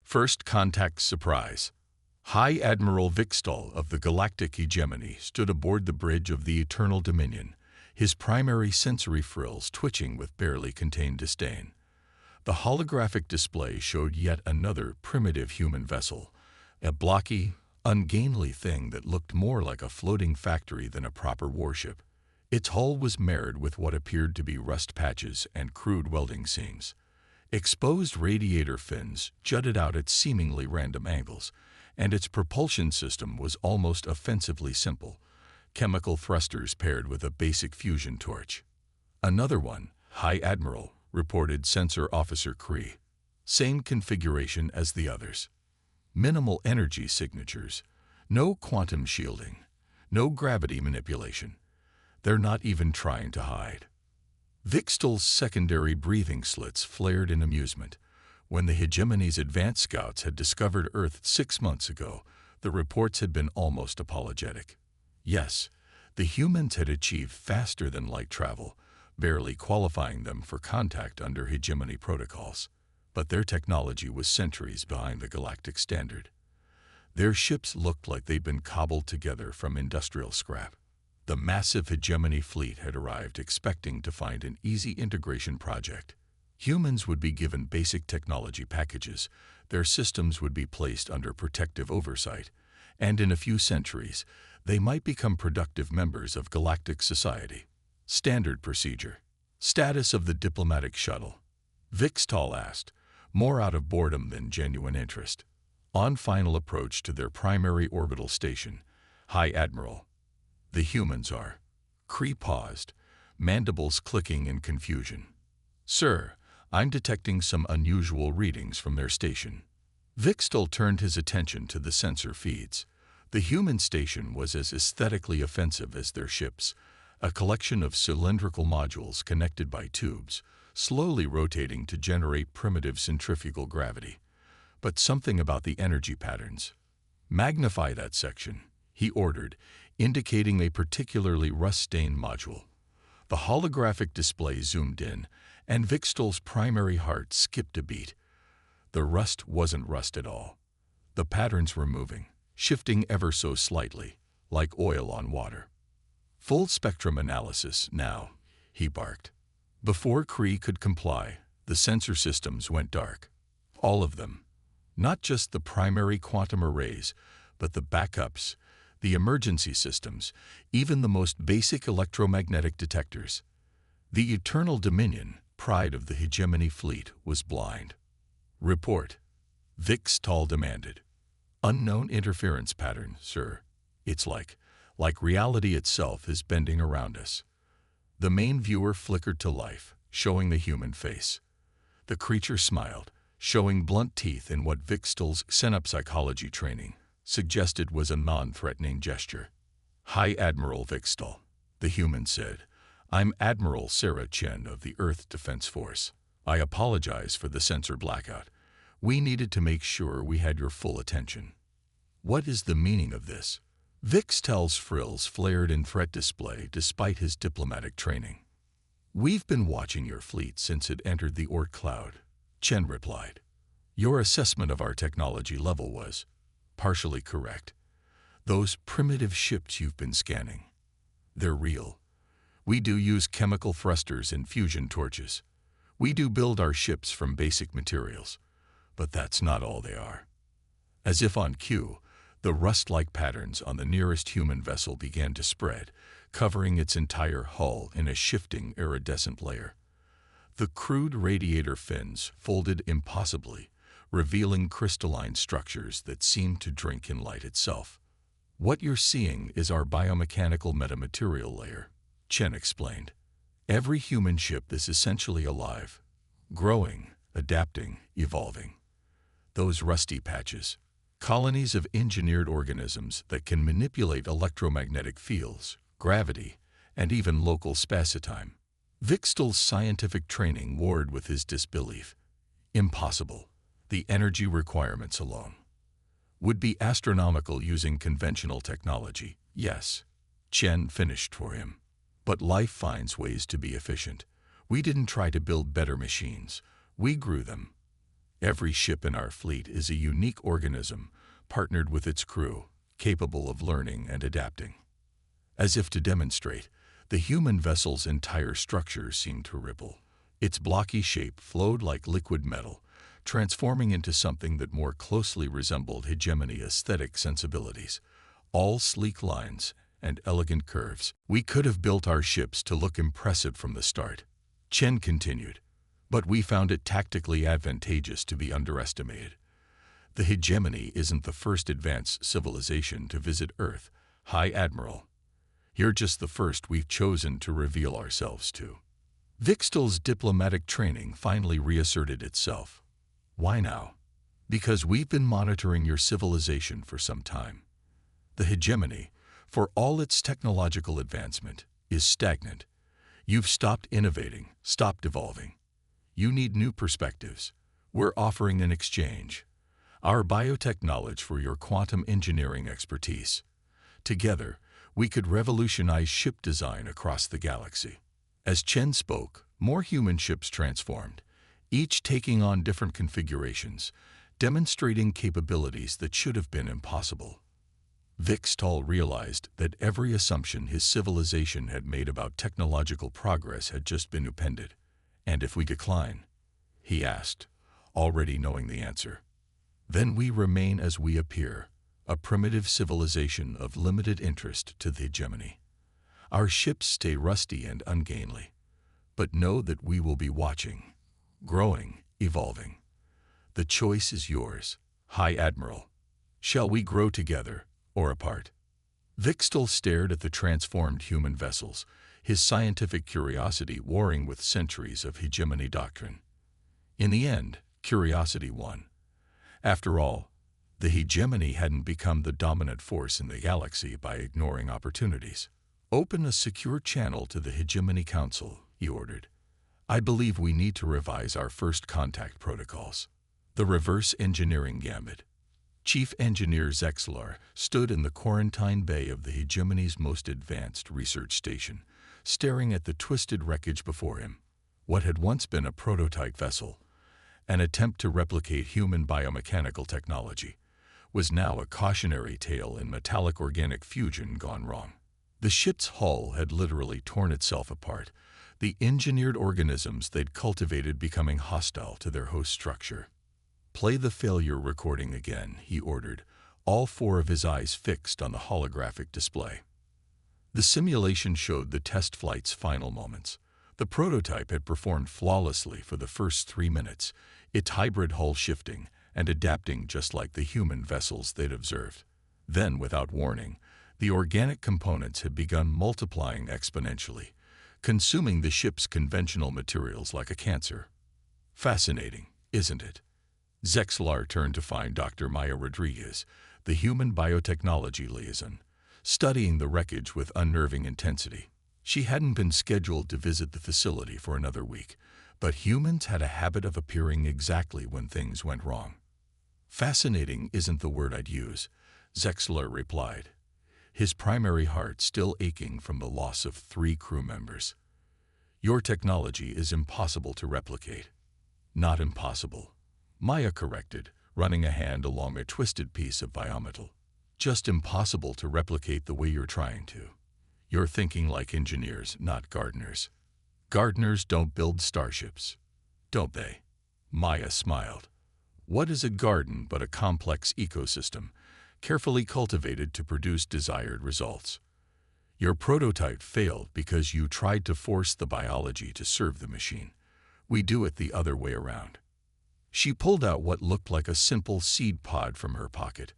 First contact surprise. High Admiral Vixtal of the Galactic Hegemony stood aboard the bridge of the Eternal Dominion, his primary sensory frills twitching with barely contained disdain. The holographic display showed yet another primitive human vessel, a blocky, ungainly thing that looked more like a floating factory than a proper warship. Its hull was marred with what appeared to be rust patches and crude welding seams. Exposed radiator fins jutted out at seemingly random angles, and its propulsion system was almost offensively simple, chemical thrusters paired with a basic fusion torch. Another one, High Admiral, reported Sensor Officer Cree. Same configuration as the others. Minimal energy signatures, no quantum shielding, no gravity manipulation. They're not even trying to hide. Vixtal's secondary breathing slits flared in amusement. When the Hegemony's advanced scouts had discovered Earth 6 months ago, the reports had been almost apologetic. Yes, the humans had achieved faster-than-light travel, barely qualifying them for contact under Hegemony protocols. But their technology was centuries behind the galactic standard. Their ships looked like they'd been cobbled together from industrial scrap. The massive Hegemony fleet had arrived expecting to find an easy integration project. Humans would be given basic technology packages, their systems would be placed under protective oversight, and in a few centuries, they might become productive members of galactic society. Standard procedure. Status of the diplomatic shuttle. Vixtal asked, more out of boredom than genuine interest. On final approach to their primary orbital station, High Admiral. The humans are. Cree paused, mandibles clicking in confusion. Sir, I'm detecting some unusual readings from their station. Vixtal turned his attention to the sensor feeds. The human station was as aesthetically offensive as their ships, a collection of cylindrical modules connected by tubes, slowly rotating to generate primitive centrifugal gravity. But something about the energy patterns. Magnify that section, he ordered, indicating a particularly rust-stained module. The holographic display zoomed in, and Vixtal's primary heart skipped a beat. The rust wasn't rust at all. The patterns were moving, shifting ever so slightly, like oil on water. Full spectrum analysis now, he barked. Before Cree could comply, the sensor systems went dark. All of them. Not just the primary quantum arrays, but the backups, the emergency systems, even the most basic electromagnetic detectors. The Eternal Dominion, pride of the Hegemony fleet, was blind. Report, Vixtal demanded. Unknown interference pattern, sir. It's like reality itself is bending around us. The main viewer flickered to life, showing the human face. The creature smiled, showing blunt teeth in what Vixtal's xenopsychology training suggested was a non-threatening gesture. High Admiral Vixtal, the human said. I'm Admiral Sarah Chen of the Earth Defense Force. I apologize for the sensor blackout. We needed to make sure we had your full attention. What is the meaning of this? Vixtal's frills flared in threat display despite his diplomatic training. We've been watching your fleet since it entered the Oort cloud, Chen replied. Your assessment of our technology level was partially correct. Those primitive ships you've been scanning, they're real. We do use chemical thrusters and fusion torches. We do build our ships from basic materials, but that's not all they are. As if on cue, the rust-like patterns on the nearest human vessel began to spread, covering its entire hull in a shifting iridescent layer. The crude radiator fins folded impossibly, revealing crystalline structures that seemed to drink in light itself. What you're seeing is our biomechanical metamaterial layer, Chen explained. Every human ship is essentially alive, growing, adapting, evolving. Those rusty patches, colonies of engineered organisms that can manipulate electromagnetic fields, gravity, and even local spacetime. Vixtal's scientific training warred with his disbelief. Impossible. The energy requirements alone would be astronomical using conventional technology. Yes, Chen finished for him. But life finds ways to be efficient. We didn't try to build better machines. We grew them. Every ship in our fleet is a unique organism, partnered with its crew, capable of learning and adapting. As if to demonstrate, the human vessel's entire structure seemed to ripple. Its blocky shape flowed like liquid metal, transforming into something that more closely resembled hegemony aesthetic sensibilities. All sleek lines and elegant curves. We could have built our ships to look impressive from the start, Chen continued, but we found it tactically advantageous to be underestimated. The hegemony isn't the first advanced civilization to visit Earth, High Admiral. You're just the first we've chosen to reveal ourselves to. Vixtel's diplomatic training finally reasserted itself. Why now? Because we've been monitoring your civilization for some time. The hegemony, for all its technological advancement, is stagnant. You've stopped innovating, stopped evolving. You need new perspectives. We're offering an exchange. Our biotech knowledge for your quantum engineering expertise. Together, we could revolutionize ship design across the galaxy. As Chen spoke, more human ships transformed, each taking on different configurations, demonstrating capabilities that should have been impossible. Vixtel realized that every assumption his civilization had made about technological progress had just been upended. And if we decline? He asked, already knowing the answer. Then we remain as we appear, a primitive civilization of limited interest to the hegemony. Our ships stay rusty and ungainly, but know that we will be watching, growing, evolving. The choice is yours, High Admiral. Shall we grow together or apart? Vixtel stared at the transformed human vessels, his scientific curiosity warring with centuries of hegemony doctrine. In the end, curiosity won. After all, the hegemony hadn't become the dominant force in the galaxy by ignoring opportunities. Open a secure channel to the Hegemony Council, he ordered. I believe we need to revise our first contact protocols. The reverse engineering gambit. Chief Engineer Zexlar stood in the quarantine bay of the hegemony's most advanced research station, staring at the twisted wreckage before him. What had once been a prototype vessel, an attempt to replicate human biomechanical technology, was now a cautionary tale in metallic organic fusion gone wrong. The ship's hull had literally torn itself apart, the engineered organisms they'd cultivated becoming hostile to their host structure. Play the failure recording again, he ordered, all four of his eyes fixed on the holographic display. The simulation showed the test flight's final moments. The prototype had performed flawlessly for the first 3 minutes, its hybrid hull shifting and adapting just like the human vessels they'd observed. Then, without warning, the organic components had begun multiplying exponentially, consuming the ship's conventional materials like a cancer. Fascinating, isn't it? Zexlar turned to find Dr. Maya Rodriguez, the human biotechnology liaison, studying the wreckage with unnerving intensity. She hadn't been scheduled to visit the facility for another week, but humans had a habit of appearing exactly when things went wrong. Fascinating isn't the word I'd use, Zexlar replied, his primary heart still aching from the loss of 3 crew members. Your technology is impossible to replicate. Not impossible, Maya corrected, running a hand along a twisted piece of biometal. Just impossible to replicate the way you're trying to. You're thinking like engineers, not gardeners. Gardeners don't build starships, don't they? Maya smiled. What is a garden but a complex ecosystem, carefully cultivated to produce desired results? Your prototype failed because you tried to force the biology to serve the machine. We do it the other way around. She pulled out what looked like a simple seed pod from her pocket.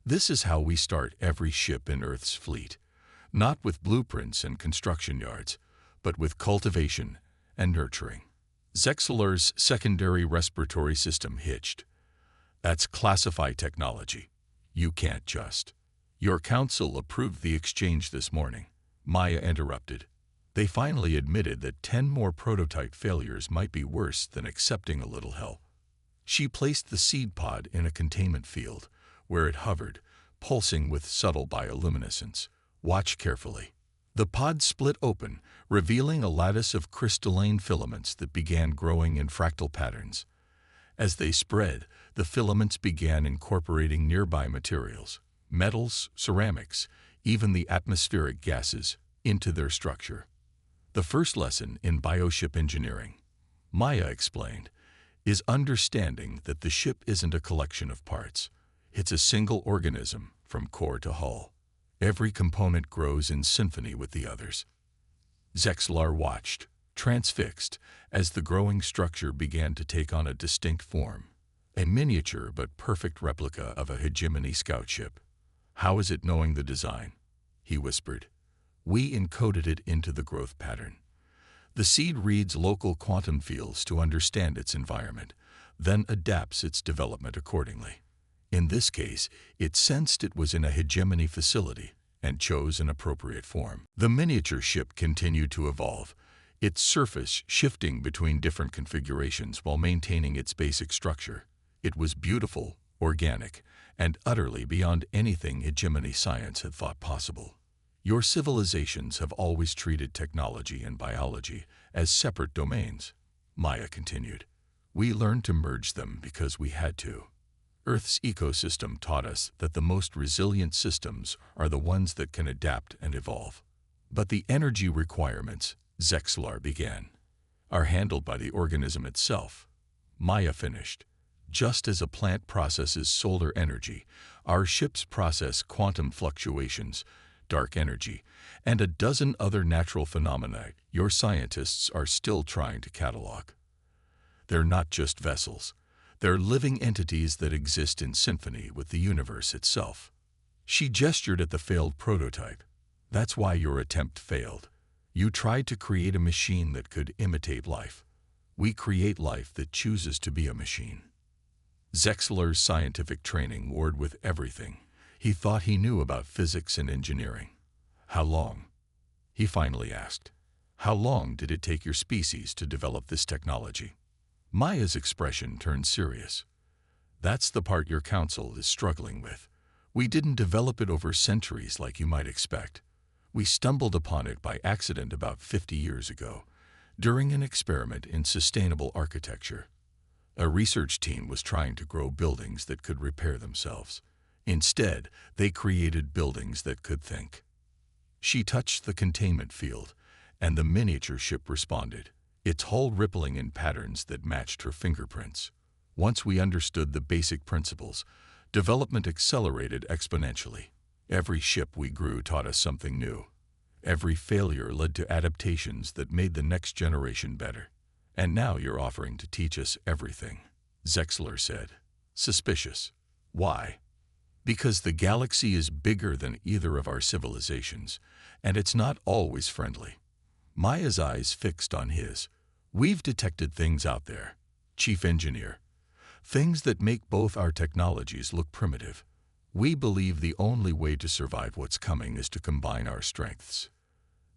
This is how we start every ship in Earth's fleet, not with blueprints and construction yards, but with cultivation and nurturing. Zexlar's secondary respiratory system hitched. That's classified technology. You can't just. Your council approved the exchange this morning, Maya interrupted. They finally admitted that 10 more prototype failures might be worse than accepting a little help. She placed the seed pod in a containment field, where it hovered, pulsing with subtle bioluminescence. Watch carefully. The pod split open, revealing a lattice of crystalline filaments that began growing in fractal patterns. As they spread, the filaments began incorporating nearby materials, metals, ceramics, even the atmospheric gases, into their structure. The first lesson in bioship engineering, Maya explained, is understanding that the ship isn't a collection of parts. It's a single organism from core to hull. Every component grows in symphony with the others. Zexlar watched, transfixed, as the growing structure began to take on a distinct form. A miniature but perfect replica of a hegemony scout ship. "How is it knowing the design?" he whispered. "We encoded it into the growth pattern. The seed reads local quantum fields to understand its environment, then adapts its development accordingly. In this case, it sensed it was in a hegemony facility and chose an appropriate form." The miniature ship continued to evolve, its surface shifting between different configurations while maintaining its basic structure. It was beautiful, organic, and utterly beyond anything hegemony science had thought possible. "Your civilizations have always treated technology and biology as separate domains," Maya continued. "We learned to merge them because we had to. Earth's ecosystem taught us that the most resilient systems are the ones that can adapt and evolve. But the energy requirements," Zexlar began, "are handled by the organism itself," Maya finished. "Just as a plant processes solar energy, our ships process quantum fluctuations, dark energy, and a dozen other natural phenomena your scientists are still trying to catalog. They're not just vessels. They're living entities that exist in symphony with the universe itself." She gestured at the failed prototype. "That's why your attempt failed. You tried to create a machine that could imitate life. We create life that chooses to be a machine." Zexlar's scientific training warred with everything. He thought he knew about physics and engineering. "How long?" he finally asked. "How long did it take your species to develop this technology?" Maya's expression turned serious. "That's the part your council is struggling with. We didn't develop it over centuries like you might expect. We stumbled upon it by accident about 50 years ago, during an experiment in sustainable architecture. A research team was trying to grow buildings that could repair themselves. Instead, they created buildings that could think." She touched the containment field, and the miniature ship responded, its hull rippling in patterns that matched her fingerprints. "Once we understood the basic principles, development accelerated exponentially. Every ship we grew taught us something new. Every failure led to adaptations that made the next generation better. And now you're offering to teach us everything," Zexlar said, suspicious. "Why?" "Because the galaxy is bigger than either of our civilizations, and it's not always friendly." Maya's eyes fixed on his. "We've detected things out there, Chief Engineer. Things that make both our technologies look primitive. We believe the only way to survive what's coming is to combine our strengths."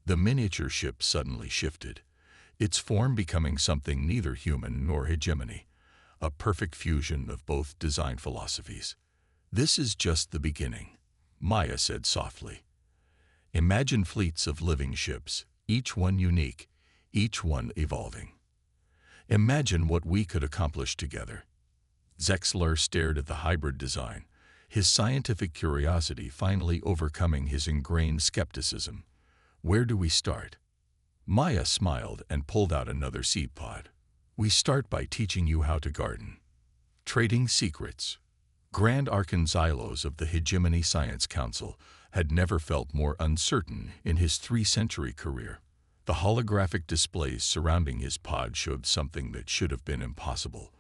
The miniature ship suddenly shifted, its form becoming something neither human nor hegemony, a perfect fusion of both design philosophies. "This is just the beginning," Maya said softly. "Imagine fleets of living ships, each one unique, each one evolving. Imagine what we could accomplish together." Zexlar stared at the hybrid design, his scientific curiosity finally overcoming his ingrained skepticism. "Where do we start?" Maya smiled and pulled out another seed pod. "We start by teaching you how to garden. Trading secrets." Grand Archonzylos of the Hegemony Science Council had never felt more uncertain in his 3-century career. The holographic displays surrounding his pod showed something that should have been impossible.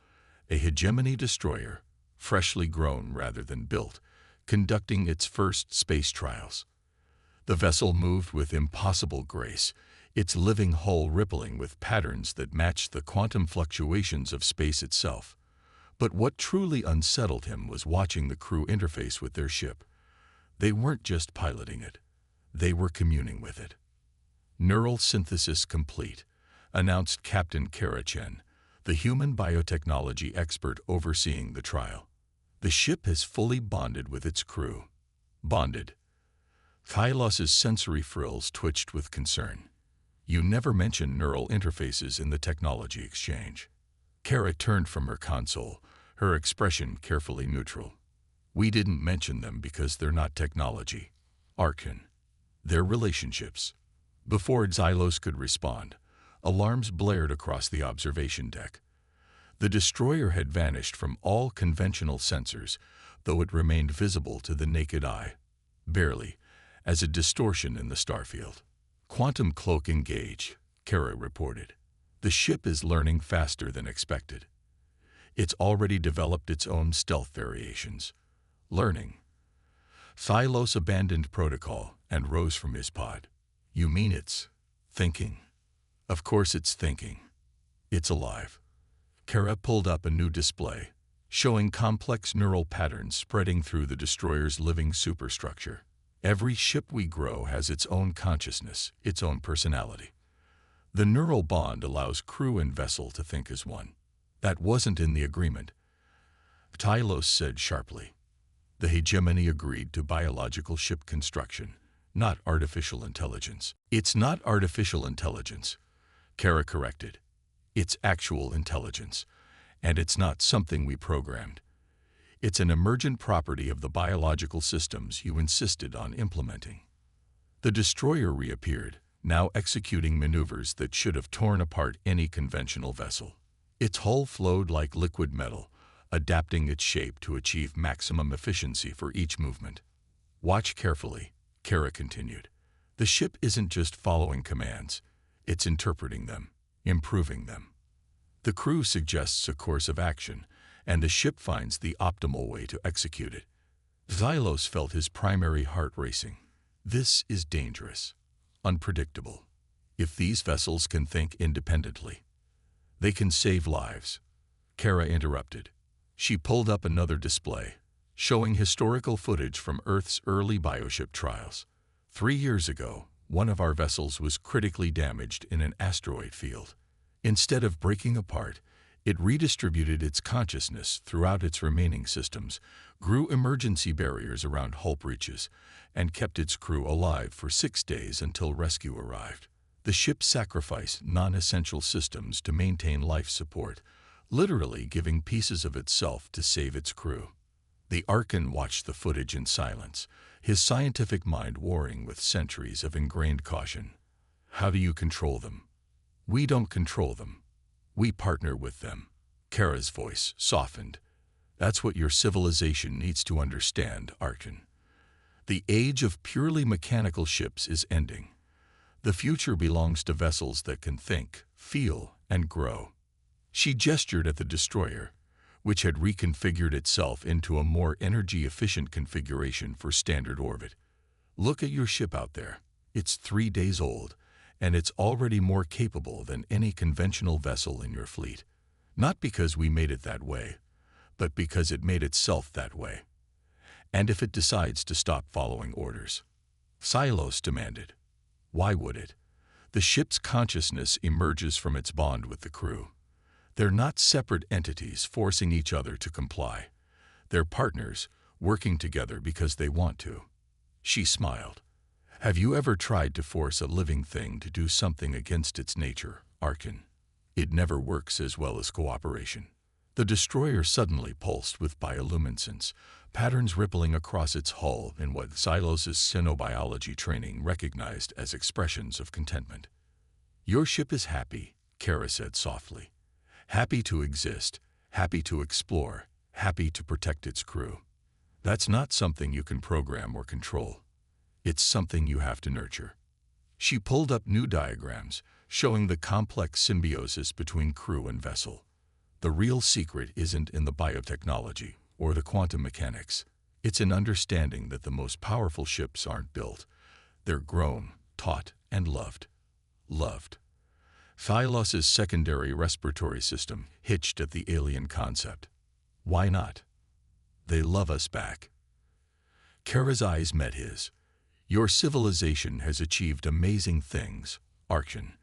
A hegemony destroyer, freshly grown rather than built, conducting its first space trials. The vessel moved with impossible grace, its living hull rippling with patterns that matched the quantum fluctuations of space itself. But what truly unsettled him was watching the crew interface with their ship. They weren't just piloting it, they were communing with it. "Neural synthesis complete," announced Captain Karachen, the human biotechnology expert overseeing the trial. "The ship has fully bonded with its crew." Bonded. Kylos's sensory frills twitched with concern. "You never mentioned neural interfaces in the technology exchange." Kara turned from her console, her expression carefully neutral. We didn't mention them because they're not technology, Arkin. They're relationships. Before Xylos could respond, alarms blared across the observation deck. The destroyer had vanished from all conventional sensors, though it remained visible to the naked eye, barely, as a distortion in the starfield. Quantum cloak engage, Kara reported. The ship is learning faster than expected. It's already developed its own stealth variations. Learning. Xylos abandoned protocol and rose from his pod. You mean it's thinking? Of course it's thinking. It's alive. Kara pulled up a new display, showing complex neural patterns spreading through the destroyer's living superstructure. Every ship we grow has its own consciousness, its own personality. The neural bond allows crew and vessel to think as one. That wasn't in the agreement, Tylos said sharply. The hegemony agreed to biological ship construction, not artificial intelligence. It's not artificial intelligence, Kara corrected. It's actual intelligence, and it's not something we programmed. It's an emergent property of the biological systems you insisted on implementing. The destroyer reappeared, now executing maneuvers that should have torn apart any conventional vessel. Its hull flowed like liquid metal, adapting its shape to achieve maximum efficiency for each movement. Watch carefully, Kara continued. The ship isn't just following commands, it's interpreting them, improving them. The crew suggests a course of action, and the ship finds the optimal way to execute it. Xylos felt his primary heart racing. This is dangerous, unpredictable. If these vessels can think independently, they can save lives. Kara interrupted. She pulled up another display, showing historical footage from Earth's early bioship trials. 3 years ago, one of our vessels was critically damaged in an asteroid field. Instead of breaking apart, it redistributed its consciousness throughout its remaining systems, grew emergency barriers around hull breaches, and kept its crew alive for 6 days until rescue arrived. The ship sacrificed non-essential systems to maintain life support, literally giving pieces of itself to save its crew. The Archon watched the footage in silence, his scientific mind warring with centuries of ingrained caution. How do you control them? We don't control them. We partner with them. Kara's voice softened. That's what your civilization needs to understand, Archon. The age of purely mechanical ships is ending. The future belongs to vessels that can think, feel, and grow. She gestured at the destroyer, which had reconfigured itself into a more energy-efficient configuration for standard orbit. Look at your ship out there. It's 3 days old, and it's already more capable than any conventional vessel in your fleet. Not because we made it that way, but because it made itself that way. And if it decides to stop following orders, Xylos demanded. Why would it? The ship's consciousness emerges from its bond with the crew. They're not separate entities forcing each other to comply. They're partners, working together because they want to. She smiled. Have you ever tried to force a living thing to do something against its nature, Archon? It never works as well as cooperation. The destroyer suddenly pulsed with bioluminescence, patterns rippling across its hull in what Xylos' xenobiology training recognized as expressions of contentment. Your ship is happy, Kara said softly. Happy to exist, happy to explore, happy to protect its crew. That's not something you can program or control. It's something you have to nurture. She pulled up new diagrams, showing the complex symbiosis between crew and vessel. The real secret isn't in the biotechnology or the quantum mechanics. It's in understanding that the most powerful ships aren't built. They're grown, taught, and loved. Loved. Xylos' secondary respiratory system hitched at the alien concept. Why not? They love us back. Kara's eyes met his. Your civilization has achieved amazing things, Archon.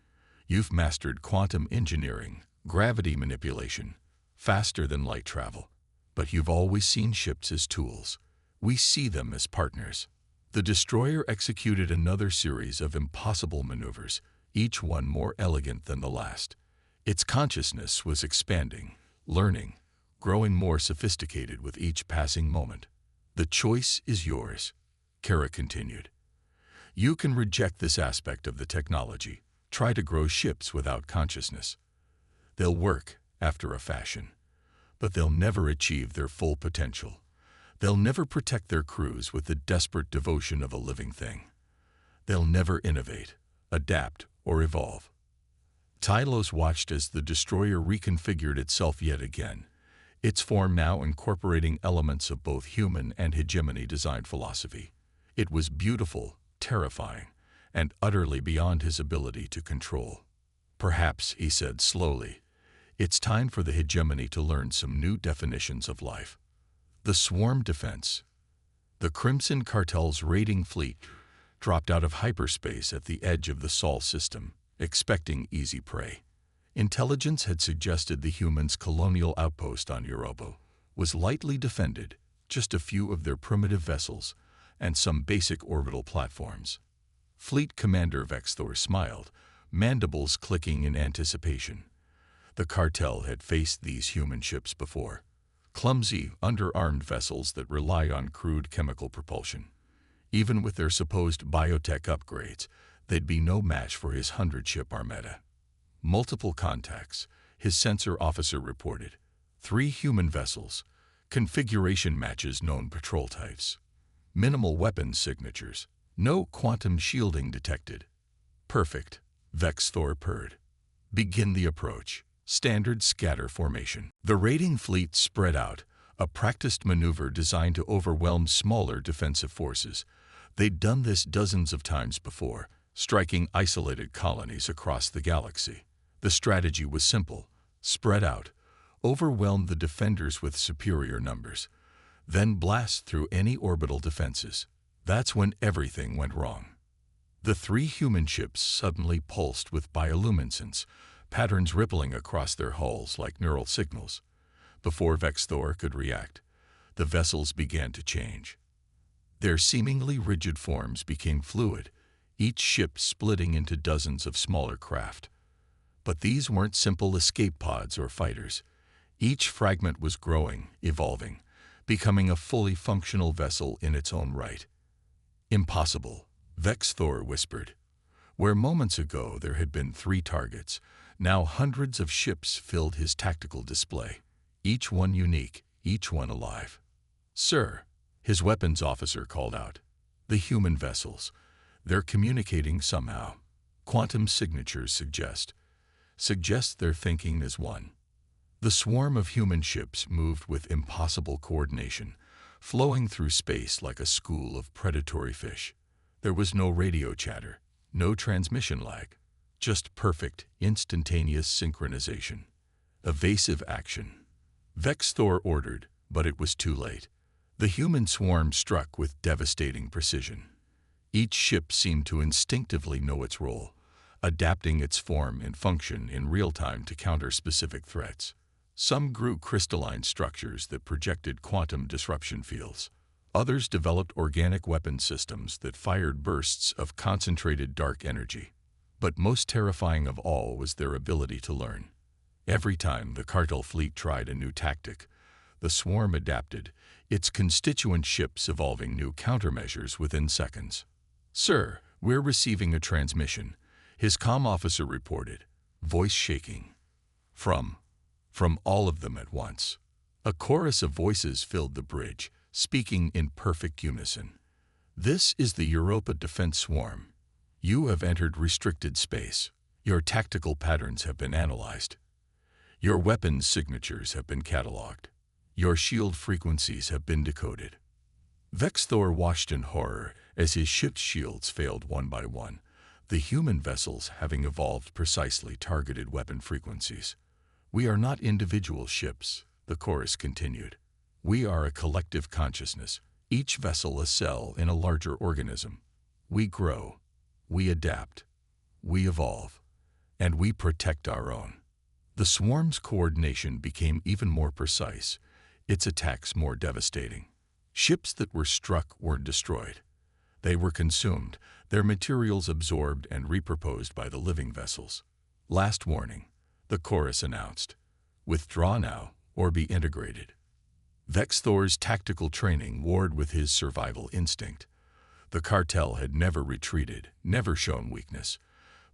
You've mastered quantum engineering, gravity manipulation, faster than light travel. But you've always seen ships as tools. We see them as partners. The destroyer executed another series of impossible maneuvers, each one more elegant than the last. Its consciousness was expanding, learning, growing more sophisticated with each passing moment. "The choice is yours," Kara continued. "You can reject this aspect of the technology, try to grow ships without consciousness. They'll work, after a fashion, but they'll never achieve their full potential. They'll never protect their crews with the desperate devotion of a living thing. They'll never innovate, adapt, or evolve." Tylos watched as the destroyer reconfigured itself yet again, its form now incorporating elements of both human and hegemony design philosophy. It was beautiful, terrifying, and utterly beyond his ability to control. "Perhaps," he said slowly, "it's time for the hegemony to learn some new definitions of life." The swarm defense. The Crimson Cartel's raiding fleet dropped out of hyperspace at the edge of the Sol system, expecting easy prey. Intelligence had suggested the humans' colonial outpost on Europa was lightly defended, just a few of their primitive vessels and some basic orbital platforms. Fleet Commander Vexthor smiled, mandibles clicking in anticipation. The cartel had faced these human ships before. Clumsy, underarmed vessels that rely on crude chemical propulsion. Even with their supposed biotech upgrades, they'd be no match for his 100-ship armada. "Multiple contacts," his sensor officer reported. 3 human vessels, configuration matches known patrol types. Minimal weapons signatures. No quantum shielding detected. "Perfect," Vexthor purred. "Begin the approach." Standard scatter formation. The raiding fleet spread out, a practiced maneuver designed to overwhelm smaller defensive forces. They'd done this dozens of times before, striking isolated colonies across the galaxy. The strategy was simple: spread out, overwhelm the defenders with superior numbers, then blast through any orbital defenses. That's when everything went wrong. The 3 human ships suddenly pulsed with bioluminescence, patterns rippling across their hulls like neural signals. Before Vexthor could react, the vessels began to change. Their seemingly rigid forms became fluid, each ship splitting into dozens of smaller craft. But these weren't simple escape pods or fighters. Each fragment was growing, evolving, becoming a fully functional vessel in its own right. "Impossible," Vexthor whispered. Where moments ago there had been 3 targets, now hundreds of ships filled his tactical display, each one unique, each one alive. "Sir," his weapons officer called out. "The human vessels. They're communicating somehow. Quantum signatures suggest their thinking as one." The swarm of human ships moved with impossible coordination, flowing through space like a school of predatory fish. There was no radio chatter, no transmission lag. Just perfect, instantaneous synchronization. "Evasive action," Vexthor ordered, but it was too late. The human swarm struck with devastating precision. Each ship seemed to instinctively know its role, adapting its form and function in real time to counter specific threats. Some grew crystalline structures that projected quantum disruption fields. Others developed organic weapon systems that fired bursts of concentrated dark energy. But most terrifying of all was their ability to learn. Every time the cartel fleet tried a new tactic, the swarm adapted, its constituent ships evolving new countermeasures within seconds. "Sir, we're receiving a transmission," his comm officer reported, voice shaking. From all of them at once. A chorus of voices filled the bridge, speaking in perfect unison. "This is the Europa Defense Swarm. You have entered restricted space. Your tactical patterns have been analyzed. Your weapons signatures have been cataloged. Your shield frequencies have been decoded." Vexthor watched in horror as his ship's shields failed one by one, the human vessels having evolved precisely targeted weapon frequencies. "We are not individual ships," the chorus continued. "We are a collective consciousness, each vessel a cell in a larger organism. We grow. We adapt, we evolve, and we protect our own." The swarm's coordination became even more precise, its attacks more devastating. Ships that were struck weren't destroyed. They were consumed, their materials absorbed and repurposed by the living vessels. "Last warning," the chorus announced. Withdraw now, or be integrated. Vex Thor's tactical training warred with his survival instinct. The cartel had never retreated, never shown weakness,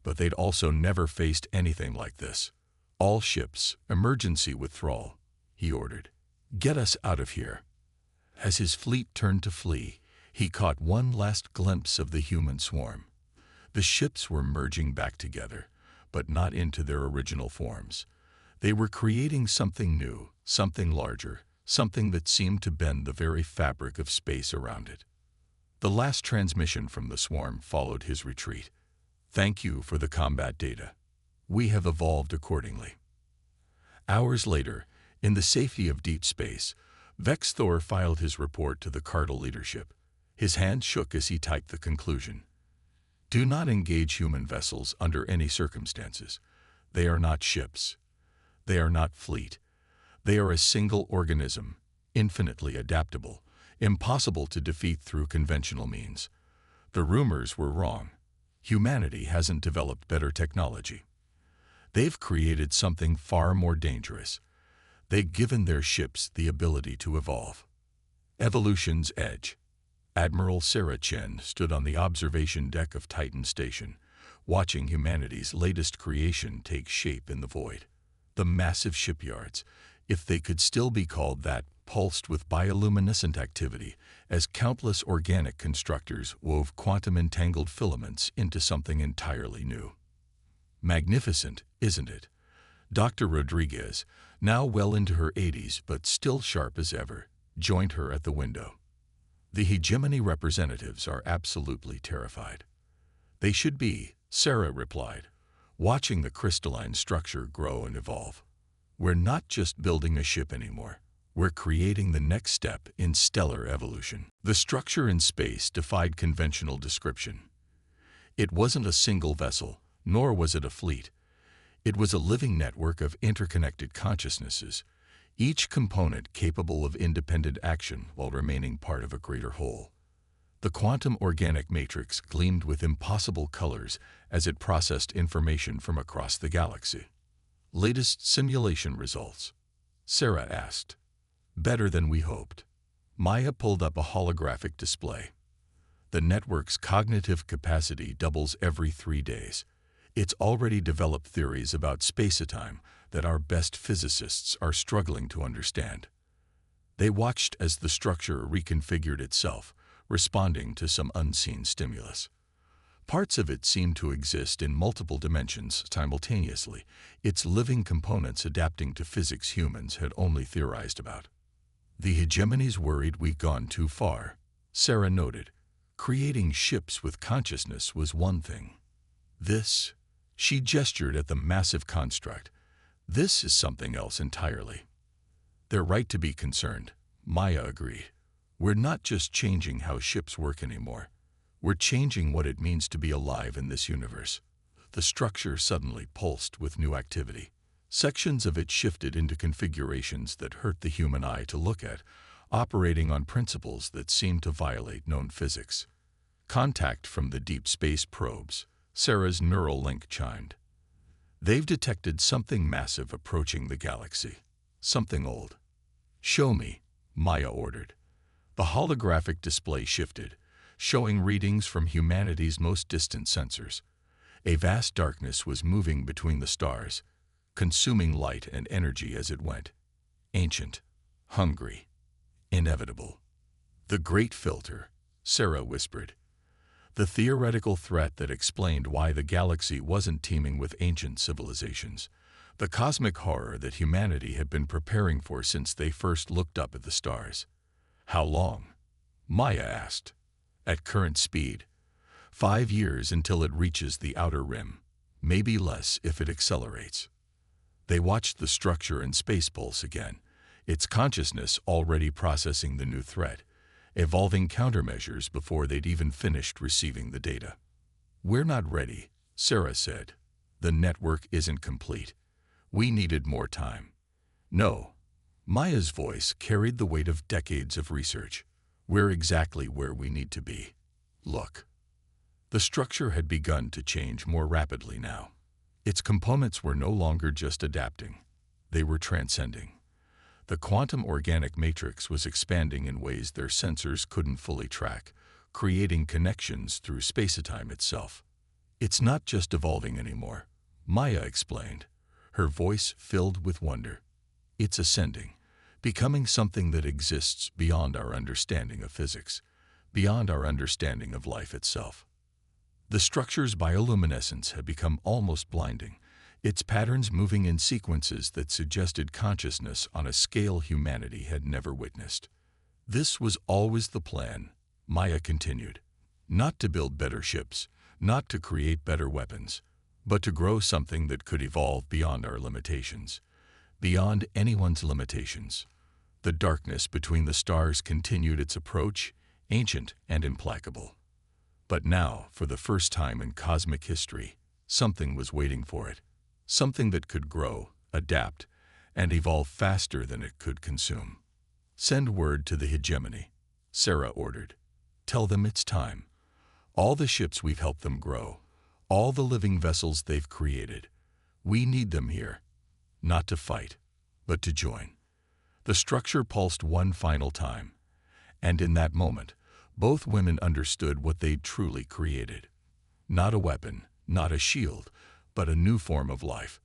but they'd also never faced anything like this. All ships, emergency withdrawal, he ordered. Get us out of here. As his fleet turned to flee, he caught one last glimpse of the human swarm. The ships were merging back together, but not into their original forms. They were creating something new, something larger, something that seemed to bend the very fabric of space around it. The last transmission from the swarm followed his retreat. Thank you for the combat data. We have evolved accordingly. Hours later, in the safety of deep space, Vex Thor filed his report to the cartel leadership. His hand shook as he typed the conclusion. Do not engage human vessels under any circumstances. They are not ships. They are not fleet. They are a single organism, infinitely adaptable, impossible to defeat through conventional means. The rumors were wrong. Humanity hasn't developed better technology. They've created something far more dangerous. They've given their ships the ability to evolve. Evolution's edge. Admiral Sarah Chen stood on the observation deck of Titan Station, watching humanity's latest creation take shape in the void. The massive shipyards, if they could still be called that, pulsed with bioluminescent activity as countless organic constructors wove quantum-entangled filaments into something entirely new. Magnificent, isn't it? Dr. Rodriguez, now well into her 80s but still sharp as ever, joined her at the window. The hegemony representatives are absolutely terrified. They should be, Sarah replied, watching the crystalline structure grow and evolve. We're not just building a ship anymore. We're creating the next step in stellar evolution. The structure in space defied conventional description. It wasn't a single vessel, nor was it a fleet. It was a living network of interconnected consciousnesses, each component capable of independent action while remaining part of a greater whole. The quantum organic matrix gleamed with impossible colors as it processed information from across the galaxy. Latest simulation results? Sarah asked. Better than we hoped. Maya pulled up a holographic display. The network's cognitive capacity doubles every 3 days. It's already developed theories about space-time that our best physicists are struggling to understand. They watched as the structure reconfigured itself, responding to some unseen stimulus. Parts of it seemed to exist in multiple dimensions simultaneously, its living components adapting to physics humans had only theorized about. The hegemonies worried we'd gone too far, Sarah noted. Creating ships with consciousness was one thing. This, she gestured at the massive construct, this is something else entirely. They're right to be concerned, Maya agreed. We're not just changing how ships work anymore. We're changing what it means to be alive in this universe. The structure suddenly pulsed with new activity. Sections of it shifted into configurations that hurt the human eye to look at, operating on principles that seemed to violate known physics. Contact from the deep space probes, Sarah's neural link chimed. They've detected something massive approaching the galaxy. Something old. Show me, Maya ordered. The holographic display shifted, showing readings from humanity's most distant sensors. A vast darkness was moving between the stars, consuming light and energy as it went. Ancient, hungry, inevitable. The Great Filter, Sarah whispered. The theoretical threat that explained why the galaxy wasn't teeming with ancient civilizations. The cosmic horror that humanity had been preparing for since they first looked up at the stars. How long? Maya asked. At current speed. 5 years until it reaches the outer rim. Maybe less if it accelerates. They watched the structure and space pulse again, its consciousness already processing the new threat, evolving countermeasures before they'd even finished receiving the data. We're not ready, Sarah said. The network isn't complete. We needed more time. No. Maya's voice carried the weight of decades of research. We're exactly where we need to be. Look. The structure had begun to change more rapidly now. Its components were no longer just adapting. They were transcending. The quantum organic matrix was expanding in ways their sensors couldn't fully track, creating connections through space-time itself. It's not just evolving anymore, Maya explained, her voice filled with wonder. It's ascending, becoming something that exists beyond our understanding of physics, beyond our understanding of life itself. The structure's bioluminescence had become almost blinding, its patterns moving in sequences that suggested consciousness on a scale humanity had never witnessed. This was always the plan, Maya continued. Not to build better ships, not to create better weapons, but to grow something that could evolve beyond our limitations, beyond anyone's limitations. The darkness between the stars continued its approach, ancient and implacable. But now, for the first time in cosmic history, something was waiting for it. Something that could grow, adapt, and evolve faster than it could consume. Send word to the hegemony, Sarah ordered. Tell them it's time. All the ships we've helped them grow, all the living vessels they've created, we need them here, not to fight, but to join. The structure pulsed one final time, and in that moment, both women understood what they'd truly created. Not a weapon, not a shield, but a new form of life.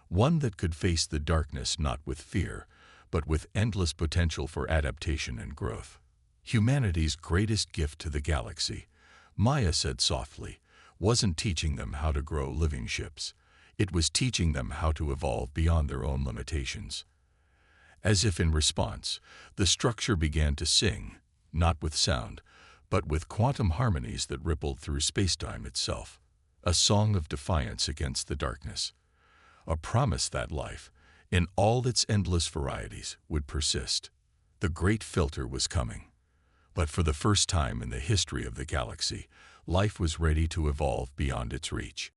One that could face the darkness not with fear, but with endless potential for adaptation and growth. Humanity's greatest gift to the galaxy, Maya said softly, wasn't teaching them how to grow living ships. It was teaching them how to evolve beyond their own limitations. As if in response, the structure began to sing, not with sound, but with quantum harmonies that rippled through spacetime itself. A song of defiance against the darkness. A promise that life, in all its endless varieties, would persist. The great filter was coming. But for the first time in the history of the galaxy, life was ready to evolve beyond its reach.